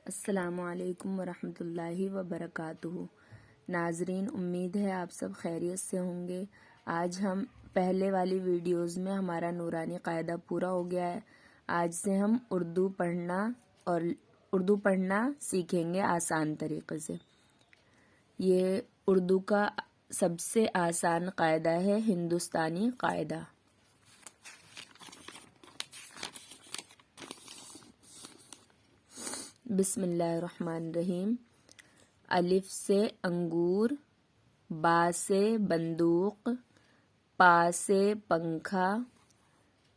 السلام علیکم ورحمۃ اللہ وبرکاتہ۔ ناظرین، امید ہے آپ سب خیریت سے ہوں گے۔ آج ہم پہلے والی ویڈیوز میں ہمارا نورانی قاعدہ پورا ہو گیا ہے۔ آج سے ہم اردو پڑھنا سیکھیں گے آسان طریقے سے۔ یہ اردو کا سب سے آسان قاعدہ ہے، ہندوستانی قاعدہ۔ بسم اللہ الرحمن الرحیم۔ الف سے انگور، با سے بندوق، پا سے پنکھا،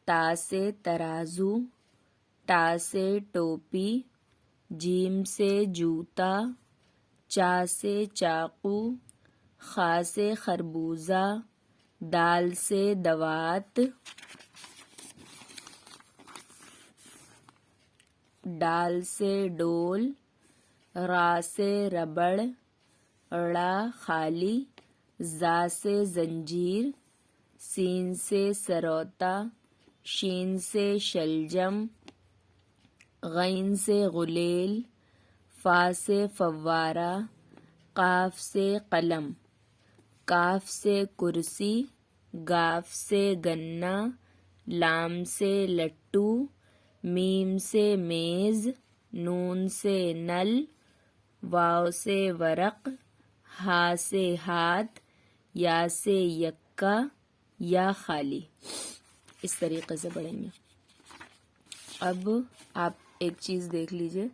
تا سے ترازو، ٹا سے ٹوپی، جیم سے جوتا، چا سے چاقو، خا سے خربوزہ، دال سے دوات، ڈال سے ڈول، را سے ربڑ، ڑا خالی، زا سے زنجیر، سین سے سروتا، شین سے شلجم، غین سے غلیل، فا سے فوارہ، قاف سے قلم، کاف سے کرسی، گاف سے گنا، لام سے لٹو، میم سے میز، نون سے نل، واو سے ورق، ہا سے ہاتھ، یا سے یکا، یا خالی۔ اس طریقے سے پڑھیں گے۔ اب آپ ایک چیز دیکھ لیجئے،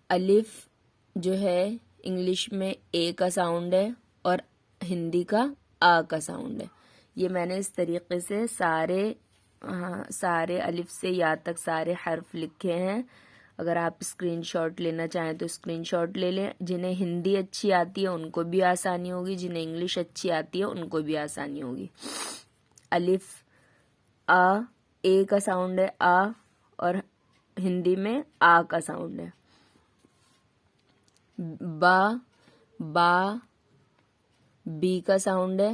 الف جو ہے انگلش میں اے کا ساؤنڈ ہے اور ہندی کا آ کا ساؤنڈ ہے۔ یہ میں نے اس طریقے سے سارے الف سے یا تک سارے حرف لکھے ہیں۔ اگر آپ اسکرین شاٹ لینا چاہیں تو اسکرین شاٹ لے لیں۔ جنہیں ہندی اچھی آتی ہے ان کو بھی آسانی ہوگی، جنہیں انگلش اچھی آتی ہے ان کو بھی آسانی ہوگی۔ الف آ، اے کا ساؤنڈ ہے آ، اور ہندی میں آ کا ساؤنڈ ہے۔ با بی کا ساؤنڈ ہے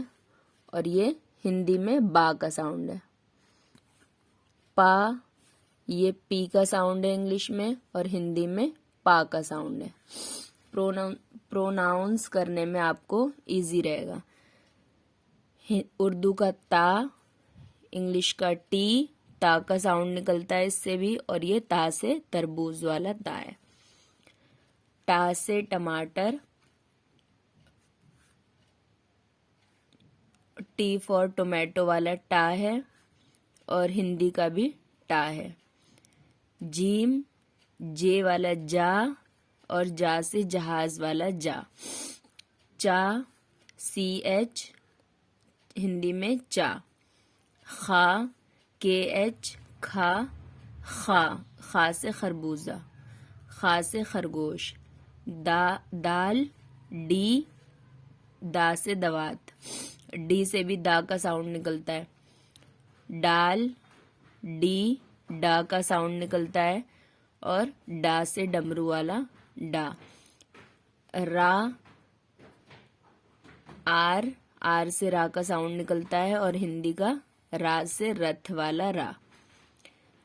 اور یہ ہندی میں با کا ساؤنڈ ہے۔ پا، یہ پی کا ساؤنڈ ہے انگلش میں اور ہندی میں پا کا ساؤنڈ ہے۔ پروناؤنس کرنے میں آپ کو ایزی رہے گا۔ اردو کا تا، انگلش کا ٹی، تا کا ساؤنڈ نکلتا ہے اس سے بھی، اور یہ تا سے تربوز والا تا ہے۔ ٹا سے ٹماٹر، ٹی فار ٹومیٹو والا ٹا ہے اور ہندی کا بھی ٹا ہے۔ جیم، جے والا جا اور جا سے جہاز والا جا۔ چا، سی ایچ، ہندی میں چا۔ خا، کے ایچ، کھا، خا، خا سے خربوزہ، خا سے خرگوش۔ دال، ڈی، دا سے دوات، ڈی سے بھی دا کا ساؤنڈ نکلتا ہے۔ ڈال، ڈی، ڈا کا ساؤنڈ نکلتا ہے اور ڈا سے ڈمرو والا ڈا۔ را، آر، آر سے را کا ساؤنڈ نکلتا ہے اور ہندی کا را سے رتھ والا را۔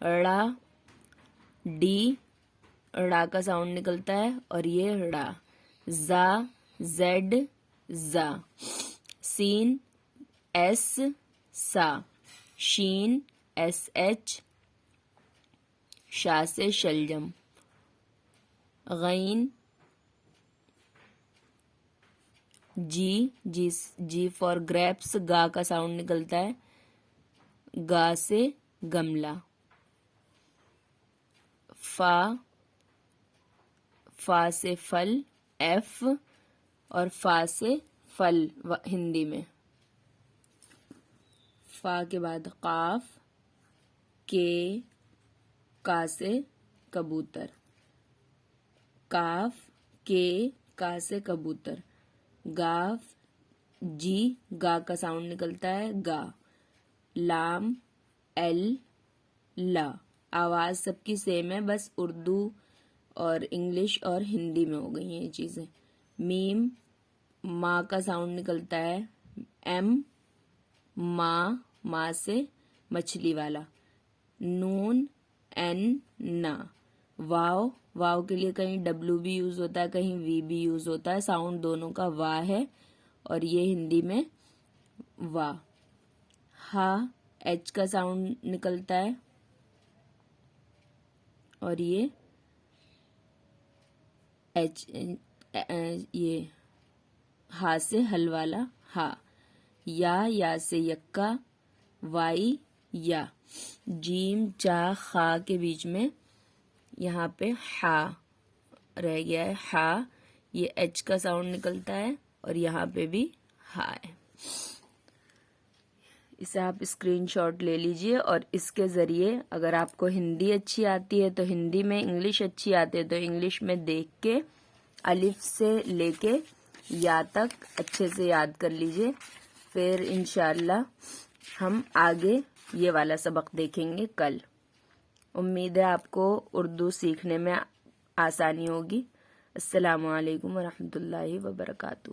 ڑا، ڈی، ڑا کا ساؤنڈ نکلتا ہے اور یہ ڑا۔ زا، زیڈ، زا۔ سین، ایس، سا۔ شین، ایس ایچ، شا سے شلجم۔ غین، جی فار گریپس، گا کا ساؤنڈ نکلتا ہے، گا سے گملہ۔ فا سے پھل، ایف، اور فا سے پھل ہندی میں۔ فا کے بعد قاف، کے، کا سے کبوتر، کاف، کے، کا سے کبوتر۔ گاف، جی، گا کا ساؤنڈ نکلتا ہے، گا۔ لام، ایل، لا۔ آواز سب کی سیم ہے، بس اردو اور انگلش اور ہندی میں ہو گئی ہیں یہ چیزیں۔ میم، ماں کا ساؤنڈ نکلتا ہے، ایم، ماں سے مچھلی والا۔ نون، این، نا۔ واو، واو کے لیے کہیں ڈبلو بھی یوز ہوتا ہے، کہیں وی بھی یوز ہوتا ہے، ساؤنڈ دونوں کا وا ہے اور یہ ہندی میں وا۔ ہا، ایچ کا ساؤنڈ نکلتا ہے اور یہ ایچ، یہ ہا سے ہل والا ہا۔ یا سے یکا، وائی یا۔ جیم چا خا کے بیچ میں یہاں پہ ہا رہ گیا ہے، ہا، یہ ایچ کا ساؤنڈ نکلتا ہے اور یہاں پہ بھی ہا ہے۔ اسے آپ اسکرین شاٹ لے لیجئے اور اس کے ذریعے اگر آپ کو ہندی اچھی آتی ہے تو ہندی میں، انگلش اچھی آتی ہے تو انگلش میں دیکھ کے الف سے لے کے یا تک اچھے سے یاد کر لیجئے، پھر انشاءاللہ ہم آگے یہ والا سبق دیکھیں گے کل۔ امید ہے آپ کو اردو سیکھنے میں آسانی ہوگی۔ السلام علیکم ورحمۃ اللہ وبرکاتہ۔